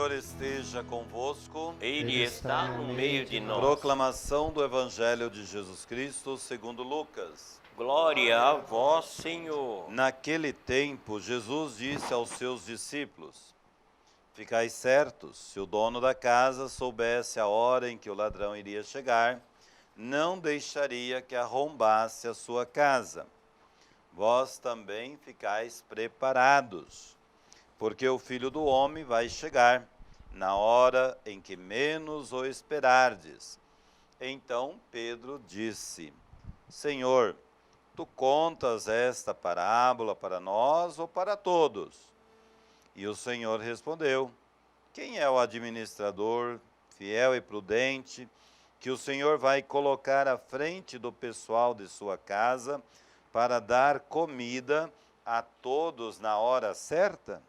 Senhor esteja convosco. Ele está no meio de nós. Proclamação do Evangelho de Jesus Cristo segundo Lucas. Glória a vós, Senhor. Naquele tempo, Jesus disse aos seus discípulos: Ficai certos, se o dono da casa soubesse a hora em que o ladrão iria chegar, não deixaria que arrombasse a sua casa. Vós também ficais preparados, porque o Filho do Homem vai chegar na hora em que menos o esperardes. Então Pedro disse: Senhor, tu contas esta parábola para nós ou para todos? E o Senhor respondeu: Quem é o administrador, fiel e prudente, que o Senhor vai colocar à frente do pessoal de sua casa para dar comida a todos na hora certa?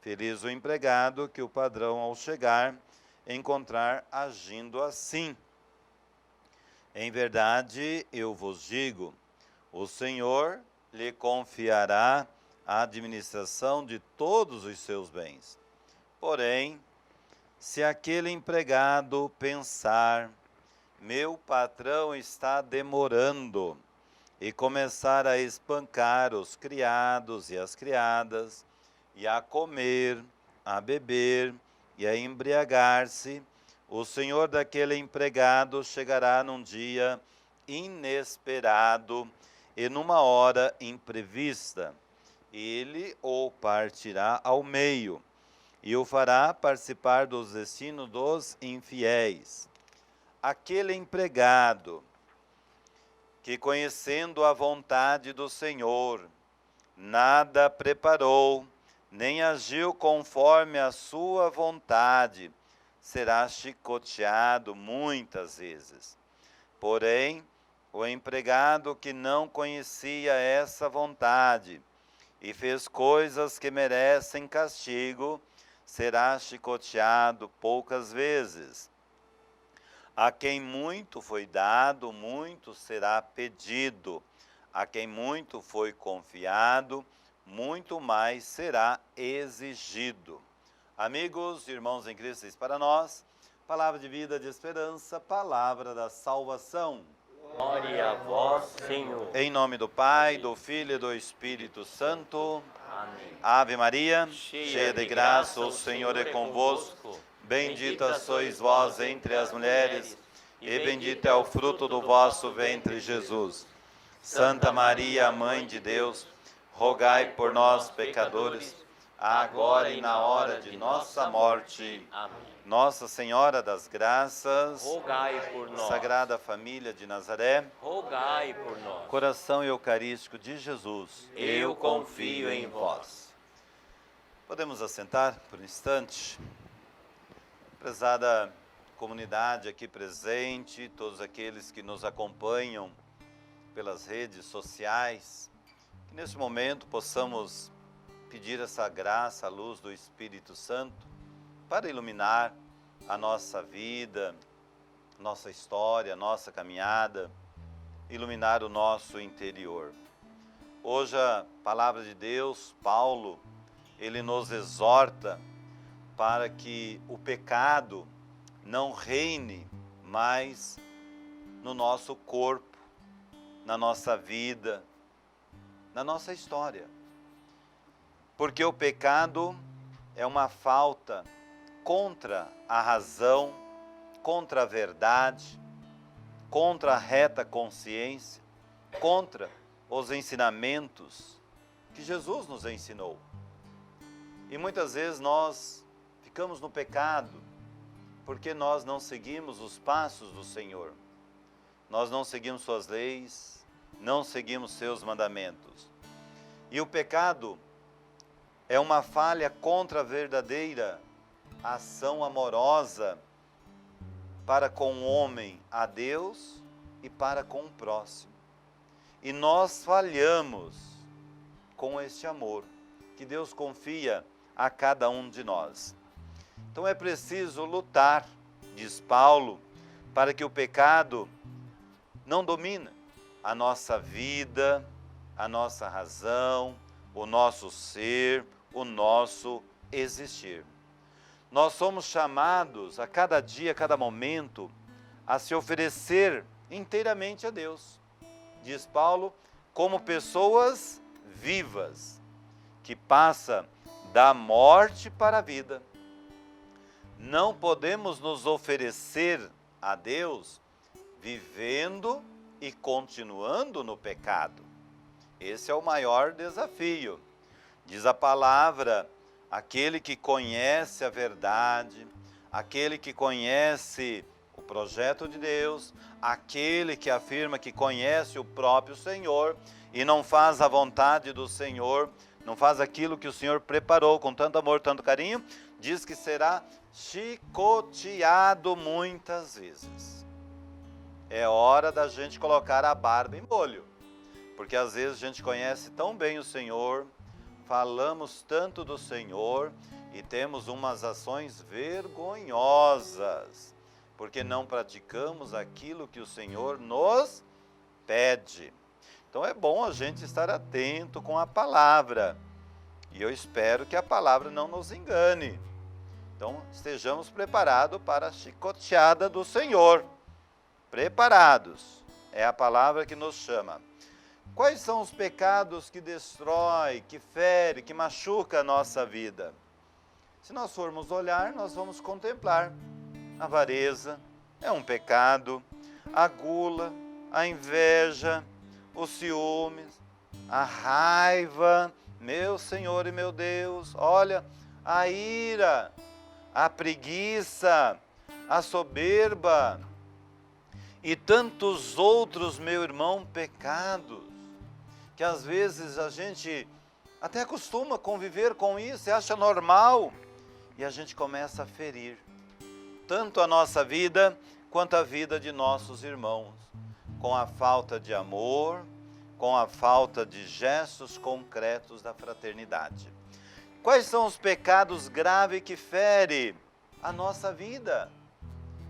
Feliz o empregado que o patrão, ao chegar, encontrar agindo assim. Em verdade, eu vos digo, o Senhor lhe confiará a administração de todos os seus bens. Porém, se aquele empregado pensar, meu patrão está demorando, e começar a espancar os criados e as criadas, e a comer, a beber e a embriagar-se, o senhor daquele empregado chegará num dia inesperado e numa hora imprevista. Ele o partirá ao meio e o fará participar dos destinos dos infiéis. Aquele empregado que, conhecendo a vontade do Senhor, nada preparou, nem agiu conforme a sua vontade, será chicoteado muitas vezes. Porém, o empregado que não conhecia essa vontade e fez coisas que merecem castigo, será chicoteado poucas vezes. A quem muito foi dado, muito será pedido. A quem muito foi confiado, muito mais será exigido. Amigos, irmãos em Cristo, para nós, palavra de vida, de esperança, palavra da salvação. Glória a vós, Senhor. Em nome do Pai, do Filho e do Espírito Santo. Amém. Ave Maria, cheia de graça, o Senhor é convosco. Bendita sois vós entre as mulheres, e bendito é o fruto do vosso ventre, Jesus. Santa Maria, Mãe de Deus, rogai por nós, pecadores, agora e na hora de nossa morte. Amém. Nossa Senhora das Graças, Rogai por nós. Sagrada Família de Nazaré, Rogai por nós. Coração Eucarístico de Jesus, Eu confio em vós. Podemos assentar por um instante? Prezada comunidade aqui presente, todos aqueles que nos acompanham pelas redes sociais, que neste momento possamos pedir essa graça, a luz do Espírito Santo, para iluminar a nossa vida, nossa história, nossa caminhada, iluminar o nosso interior. Hoje a palavra de Deus, Paulo, ele nos exorta para que o pecado não reine mais no nosso corpo, na nossa vida, na nossa história. Porque o pecado é uma falta contra a razão, contra a verdade, contra a reta consciência, contra os ensinamentos que Jesus nos ensinou. E muitas vezes nós ficamos no pecado porque nós não seguimos os passos do Senhor. Nós não seguimos suas leis, não seguimos seus mandamentos. E o pecado é uma falha contra a verdadeira ação amorosa para com o homem, a Deus e para com o próximo. E nós falhamos com este amor que Deus confia a cada um de nós. Então é preciso lutar, diz Paulo, para que o pecado não domine a nossa vida, a nossa razão, o nosso ser, o nosso existir. Nós somos chamados a cada dia, a cada momento, a se oferecer inteiramente a Deus. Diz Paulo, como pessoas vivas, que passa da morte para a vida. Não podemos nos oferecer a Deus vivendo e continuando no pecado. Esse é o maior desafio. Diz a palavra, aquele que conhece a verdade, aquele que conhece o projeto de Deus, aquele que afirma que conhece o próprio Senhor e não faz a vontade do Senhor, não faz aquilo que o Senhor preparou com tanto amor, tanto carinho, diz que será chicoteado muitas vezes. É hora da gente colocar a barba em molho, porque às vezes a gente conhece tão bem o Senhor, falamos tanto do Senhor e temos umas ações vergonhosas, porque não praticamos aquilo que o Senhor nos pede. Então é bom a gente estar atento com a palavra, e eu espero que a palavra não nos engane. Então estejamos preparados para a chicoteada do Senhor. Preparados, é a palavra que nos chama. Quais são os pecados que destrói, que fere, que machuca a nossa vida? Se nós formos olhar, nós vamos contemplar. A avareza é um pecado, a gula, a inveja, os ciúmes, a raiva, meu Senhor e meu Deus, olha, a ira, a preguiça, a soberba e tantos outros, meu irmão, pecados, que às vezes a gente até acostuma conviver com isso, acha normal, e a gente começa a ferir tanto a nossa vida quanto a vida de nossos irmãos, com a falta de amor, com a falta de gestos concretos da fraternidade. Quais são os pecados graves que ferem a nossa vida?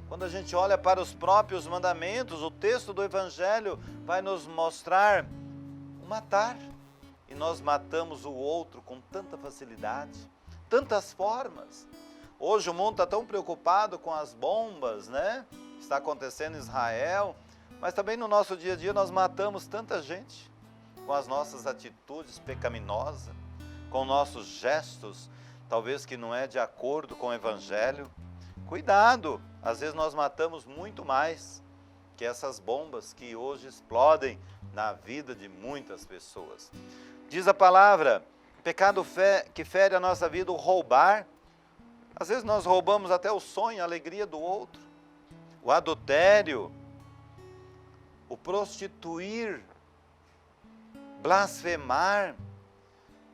Quando a gente olha para os próprios mandamentos, o texto do Evangelho vai nos mostrar o matar. E nós matamos o outro com tanta facilidade, tantas formas. Hoje o mundo está tão preocupado com as bombas, né? Está acontecendo em Israel, mas também no nosso dia a dia nós matamos tanta gente com as nossas atitudes pecaminosas, com nossos gestos, talvez que não é de acordo com o Evangelho. Cuidado, às vezes nós matamos muito mais que essas bombas que hoje explodem na vida de muitas pessoas. Diz a palavra, pecado que fere a nossa vida, o roubar. Às vezes nós roubamos até o sonho, a alegria do outro. O adultério, o prostituir, blasfemar,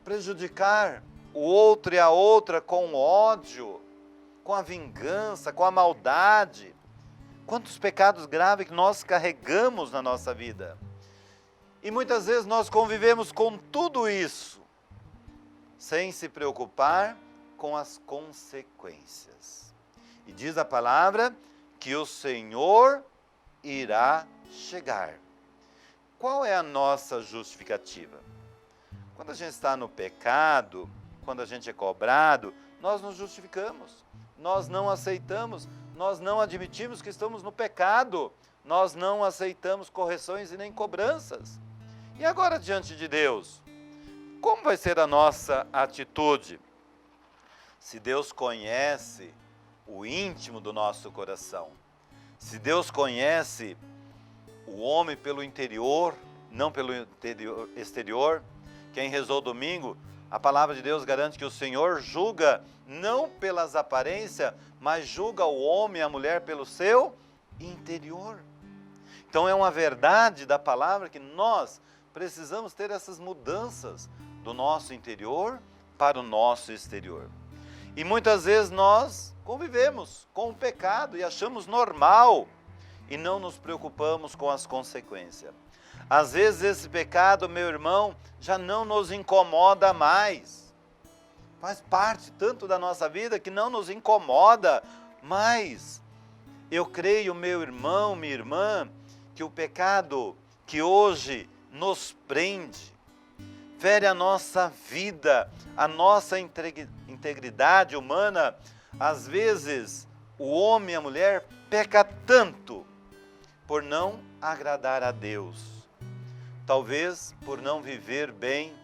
prejudicar o outro e a outra com ódio, com a vingança, com a maldade. Quantos pecados graves que nós carregamos na nossa vida. E muitas vezes nós convivemos com tudo isso, sem se preocupar com as consequências. E diz a palavra que o Senhor irá chegar. Qual é a nossa justificativa? Quando a gente está no pecado, quando a gente é cobrado, nós nos justificamos, nós não aceitamos, nós não admitimos que estamos no pecado, nós não aceitamos correções e nem cobranças. E agora diante de Deus, como vai ser a nossa atitude? Se Deus conhece o íntimo do nosso coração, se Deus conhece o homem pelo interior, não pelo exterior, quem rezou domingo, a palavra de Deus garante que o Senhor julga não pelas aparências, mas julga o homem e a mulher pelo seu interior. Então é uma verdade da palavra que nós precisamos ter essas mudanças do nosso interior para o nosso exterior. E muitas vezes nós convivemos com o pecado e achamos normal e não nos preocupamos com as consequências. Às vezes esse pecado, meu irmão, já não nos incomoda mais. Faz parte tanto da nossa vida que não nos incomoda mais. Eu creio, meu irmão, minha irmã, que o pecado que hoje nos prende, fere a nossa vida, a nossa integridade humana, Às vezes, o homem e a mulher peca tanto por não agradar a Deus. Talvez por não viver bem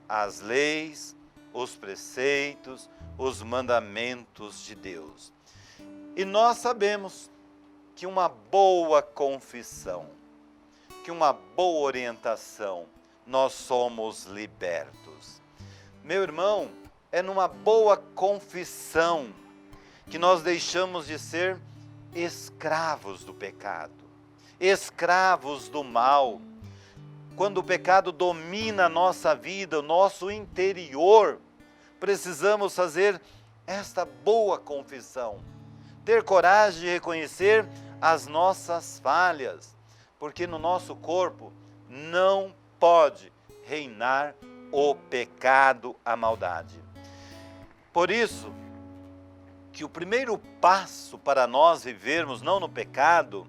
as leis, os preceitos, os mandamentos de Deus. E nós sabemos que uma boa confissão, que uma boa orientação, nós somos libertos. Meu irmão, é numa boa confissão que nós deixamos de ser escravos do pecado, escravos do mal. Quando o pecado domina a nossa vida, o nosso interior, precisamos fazer esta boa confissão, ter coragem de reconhecer as nossas falhas, porque no nosso corpo não pode reinar o pecado, a maldade. Por isso, que o primeiro passo para nós vivermos não no pecado,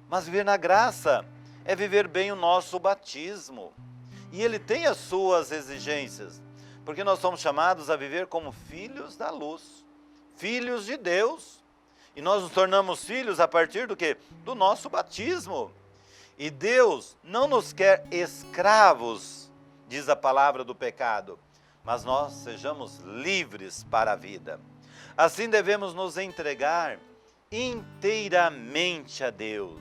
mas viver na graça, é viver bem o nosso batismo. E ele tem as suas exigências, porque nós somos chamados a viver como filhos da luz, filhos de Deus. E nós nos tornamos filhos a partir do quê? Do nosso batismo. E Deus não nos quer escravos, diz a palavra, do pecado, mas nós sejamos livres para a vida. Assim devemos nos entregar inteiramente a Deus.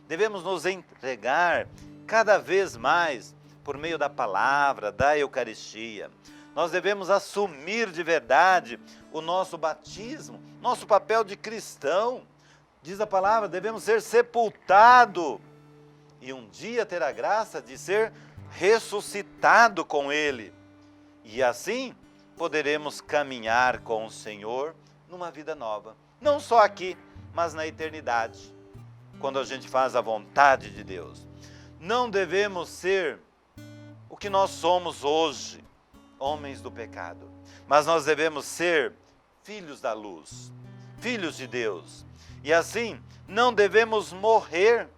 Devemos nos entregar cada vez mais por meio da palavra, da Eucaristia. Nós devemos assumir de verdade o nosso batismo, nosso papel de cristão. Diz a palavra, devemos ser sepultados e um dia ter a graça de ser ressuscitado com Ele. E assim poderemos caminhar com o Senhor numa vida nova. Não só aqui, mas na eternidade, quando a gente faz a vontade de Deus. Não devemos ser o que nós somos hoje, homens do pecado, mas nós devemos ser filhos da luz, filhos de Deus. E assim, não devemos morrer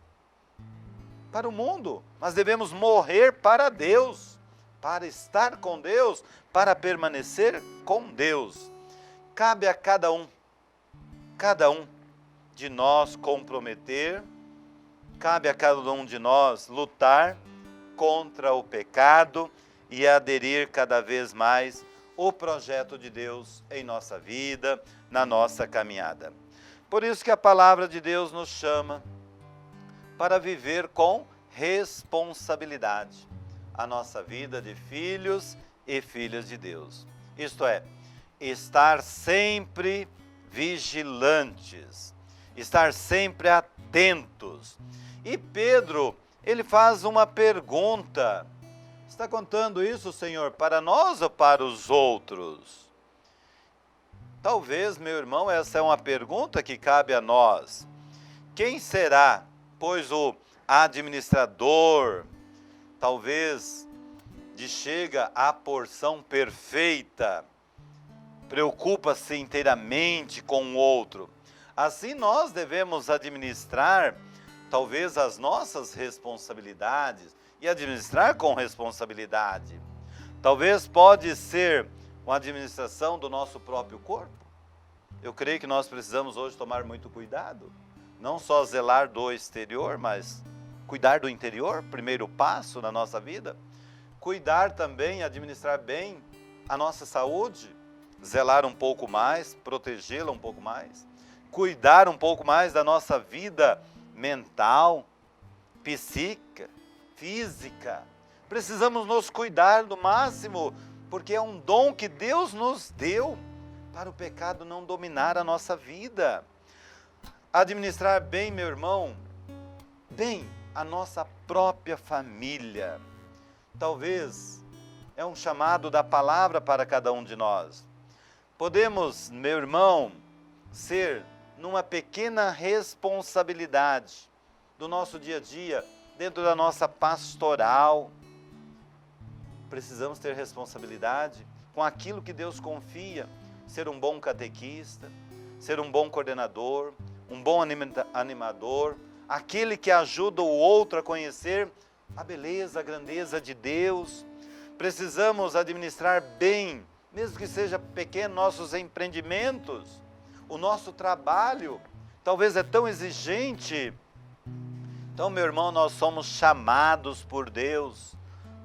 para o mundo, mas devemos morrer para Deus, para estar com Deus, para permanecer com Deus. Cabe a cada um de nós comprometer, cabe a cada um de nós lutar contra o pecado e aderir cada vez mais o projeto de Deus em nossa vida, na nossa caminhada. Por isso que a palavra de Deus nos chama para viver com responsabilidade a nossa vida de filhos e filhas de Deus. Isto é, estar sempre vigilantes, estar sempre atentos. E Pedro, ele faz uma pergunta. Está contando isso, Senhor, para nós ou para os outros? Talvez, meu irmão, essa é uma pergunta que cabe a nós. Quem será, pois, o administrador, talvez, de chega à porção perfeita, preocupa-se inteiramente com o outro? Assim nós devemos administrar, talvez, as nossas responsabilidades e administrar com responsabilidade. Talvez pode ser uma administração do nosso próprio corpo. Eu creio que nós precisamos hoje tomar muito cuidado, não só zelar do exterior, mas cuidar do interior, primeiro passo na nossa vida. Cuidar também, administrar bem a nossa saúde, zelar um pouco mais, protegê-la um pouco mais, cuidar um pouco mais da nossa vida mental, psíquica, física. Precisamos nos cuidar do máximo, porque é um dom que Deus nos deu para o pecado não dominar a nossa vida. Administrar bem, meu irmão, bem a nossa própria família. Talvez é um chamado da palavra para cada um de nós. Podemos, meu irmão, ser numa pequena responsabilidade do nosso dia a dia, dentro da nossa pastoral. Precisamos ter responsabilidade com aquilo que Deus confia, ser um bom catequista, ser um bom coordenador, um bom animador, aquele que ajuda o outro a conhecer a beleza, a grandeza de Deus. Precisamos administrar bem, mesmo que seja pequeno, nossos empreendimentos, O nosso trabalho talvez é tão exigente. Então, meu irmão, nós somos chamados por Deus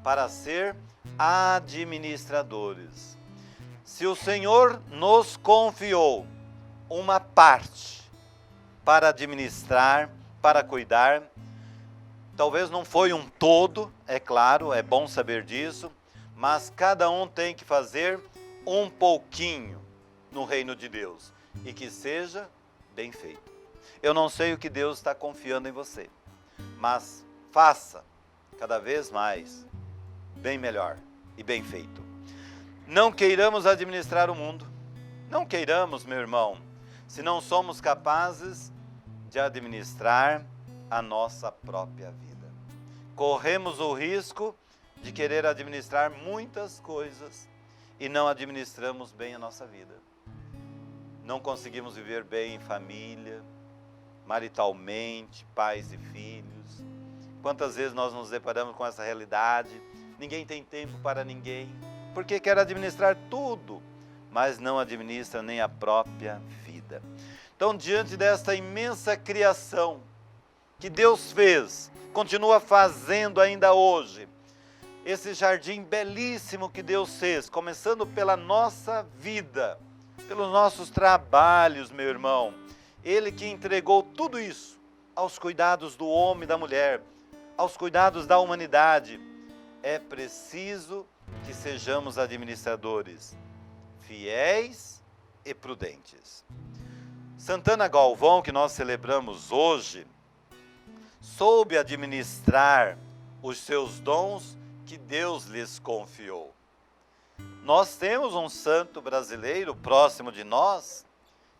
para ser administradores. Se o Senhor nos confiou uma parte para administrar, para cuidar, talvez não foi um todo, é claro, é bom saber disso, mas cada um tem que fazer um pouquinho no reino de Deus e que seja bem feito. Eu não sei o que Deus está confiando em você, mas faça cada vez mais, bem melhor e bem feito. Não queiramos administrar o mundo, não queiramos, meu irmão, se não somos capazes de administrar a nossa própria vida. Corremos o risco de querer administrar muitas coisas e não administramos bem a nossa vida. Não conseguimos viver bem em família, maritalmente, pais e filhos. Quantas vezes nós nos deparamos com essa realidade? Ninguém tem tempo para ninguém, porque quer administrar tudo, mas não administra nem a própria vida. Então, diante desta imensa criação que Deus fez, continua fazendo ainda hoje, esse jardim belíssimo que Deus fez, começando pela nossa vida, pelos nossos trabalhos, meu irmão, Ele que entregou tudo isso aos cuidados do homem e da mulher, aos cuidados da humanidade, é preciso que sejamos administradores fiéis e prudentes. Santana Galvão, que nós celebramos hoje, soube administrar os seus dons que Deus lhes confiou. Nós temos um santo brasileiro próximo de nós.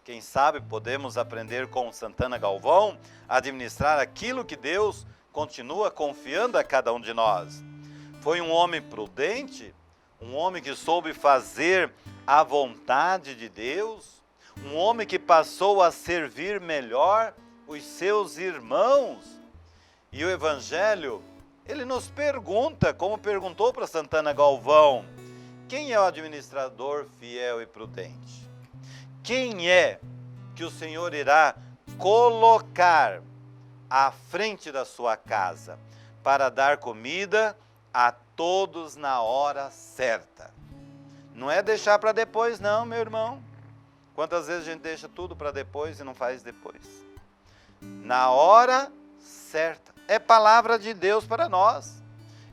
Quem sabe podemos aprender com Santana Galvão a administrar aquilo que Deus continua confiando a cada um de nós. Foi um homem prudente, um homem que soube fazer a vontade de Deus, um homem que passou a servir melhor os seus irmãos. E o Evangelho, ele nos pergunta, como perguntou para Santana Galvão, quem é o administrador fiel e prudente? Quem é que o Senhor irá colocar à frente da sua casa para dar comida a todos na hora certa? Não é deixar para depois não, meu irmão. Quantas vezes a gente deixa tudo para depois e não faz depois? Na hora certa. É palavra de Deus para nós.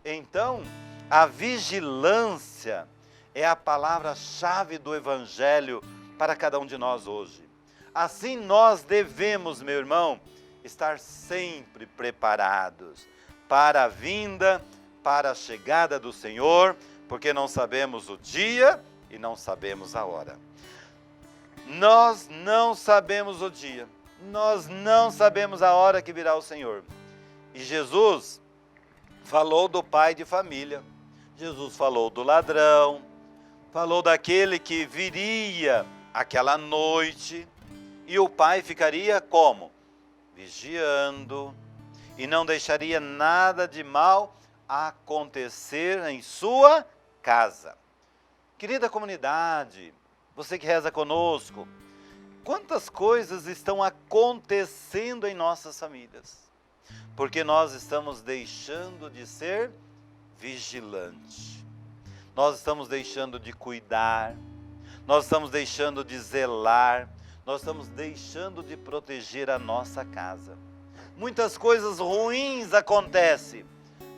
Então, a vigilância é a palavra-chave do Evangelho para cada um de nós hoje. Assim nós devemos, meu irmão, estar sempre preparados para a vinda, para a chegada do Senhor, porque não sabemos o dia e não sabemos a hora. Nós não sabemos o dia, nós não sabemos a hora que virá o Senhor. E Jesus falou do pai de família, Jesus falou do ladrão, falou daquele que viria aquela noite, e o pai ficaria como? Vigiando, e não deixaria nada de mal acontecer em sua casa. Querida comunidade, você que reza conosco, quantas coisas estão acontecendo em nossas famílias? Porque nós estamos deixando de ser vigilantes. Nós estamos deixando de cuidar, nós estamos deixando de zelar, nós estamos deixando de proteger a nossa casa. Muitas coisas ruins acontecem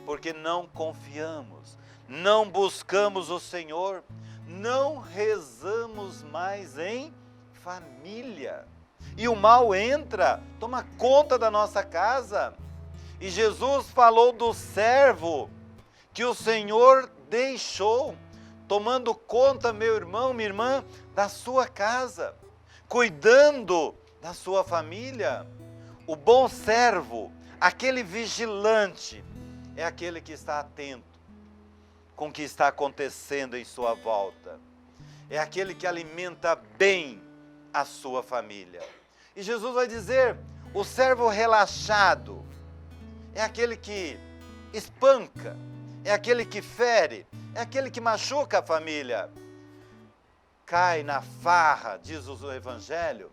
porque não confiamos, não buscamos o Senhor, não rezamos mais em família. E o mal entra, toma conta da nossa casa. E Jesus falou do servo que o Senhor deixou, tomando conta, meu irmão, minha irmã, da sua casa, cuidando da sua família. O bom servo, aquele vigilante, é aquele que está atento com o que está acontecendo em sua volta. É aquele que alimenta bem a sua família. E Jesus vai dizer, o servo relaxado é aquele que espanca, é aquele que fere, é aquele que machuca a família. Cai na farra, diz o Evangelho,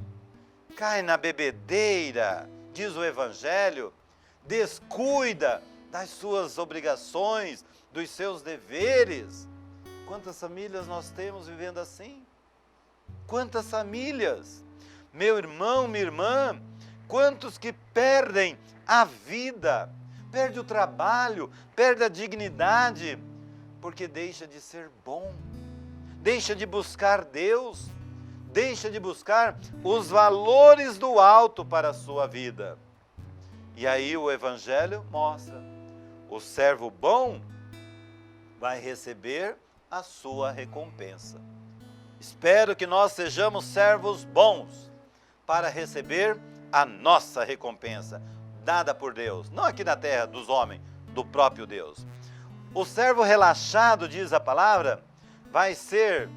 cai na bebedeira, diz o Evangelho, descuida das suas obrigações, dos seus deveres. Quantas famílias nós temos vivendo assim? Quantas famílias? Meu irmão, minha irmã, quantos que perdem a vida, perde o trabalho, perde a dignidade, porque deixa de ser bom, deixa de buscar Deus, deixa de buscar os valores do alto para a sua vida. E aí o Evangelho mostra, o servo bom vai receber a sua recompensa. Espero que nós sejamos servos bons para receber a nossa recompensa, dada por Deus, não aqui na terra dos homens, do próprio Deus. O servo relaxado, diz a palavra, vai ser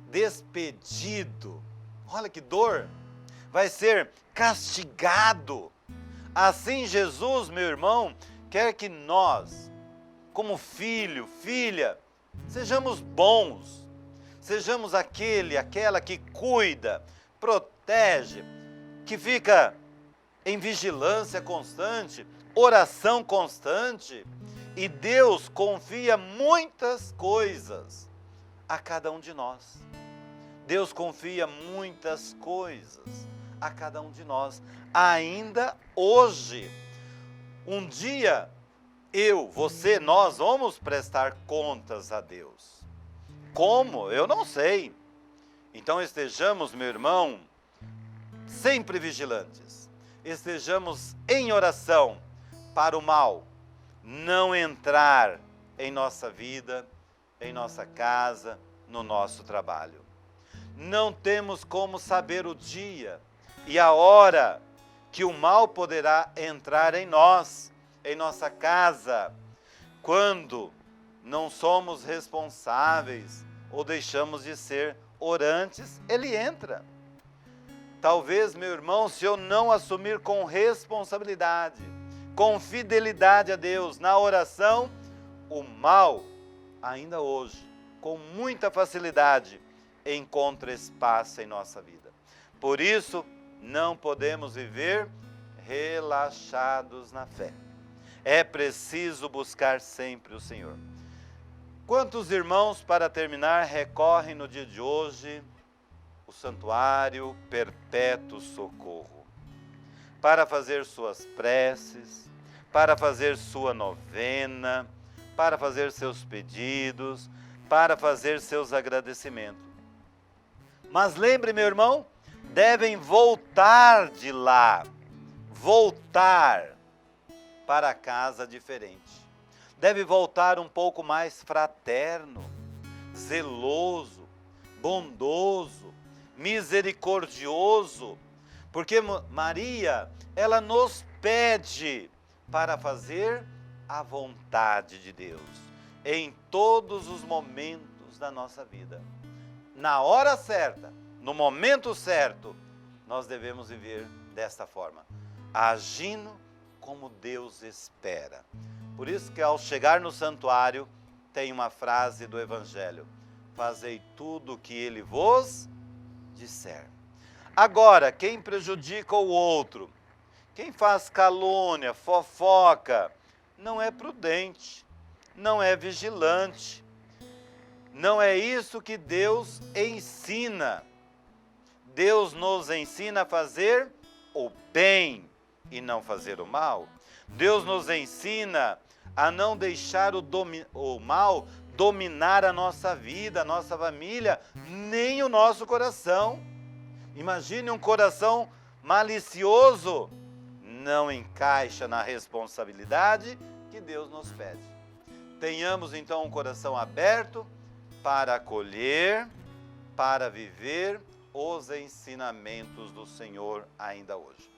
despedido. Olha que dor! Vai ser castigado. Assim Jesus, meu irmão, quer que nós, como filho, filha, sejamos bons, sejamos aquela que cuida, protege, que fica em vigilância constante, oração constante, e Deus confia muitas coisas a cada um de nós. Deus confia muitas coisas a cada um de nós, ainda hoje. Um dia, eu, você, nós vamos prestar contas a Deus. Como? Eu não sei. Então estejamos, meu irmão, sempre vigilantes. Estejamos em oração para o mal não entrar em nossa vida, em nossa casa, no nosso trabalho. Não temos como saber o dia e a hora que o mal poderá entrar em nós, em nossa casa, quando não somos responsáveis ou deixamos de ser orantes, ele entra. Talvez, meu irmão, se eu não assumir com responsabilidade, com fidelidade a Deus na oração, o mal, ainda hoje, com muita facilidade, encontra espaço em nossa vida. Por isso, não podemos viver relaxados na fé. É preciso buscar sempre o Senhor. Quantos irmãos, para terminar, recorrem no dia de hoje o Santuário Perpétuo Socorro, para fazer suas preces, para fazer sua novena, para fazer seus pedidos, para fazer seus agradecimentos. Mas lembre, meu irmão, devem voltar de lá, voltar para casa diferente. Deve voltar um pouco mais fraterno, zeloso, bondoso, misericordioso, porque Maria, ela nos pede para fazer a vontade de Deus em todos os momentos da nossa vida. Na hora certa, no momento certo, nós devemos viver desta forma, agindo como Deus espera. Por isso que ao chegar no santuário, tem uma frase do Evangelho: fazei tudo o que ele vos disser. Agora, quem prejudica o outro, quem faz calúnia, fofoca, não é prudente, não é vigilante. Não é isso que Deus ensina. Deus nos ensina a fazer o bem e não fazer o mal. Deus nos ensina a não deixar o mal dominar a nossa vida, a nossa família, nem o nosso coração. Imagine um coração malicioso, não encaixa na responsabilidade que Deus nos pede. Tenhamos então um coração aberto para acolher, para viver os ensinamentos do Senhor ainda hoje.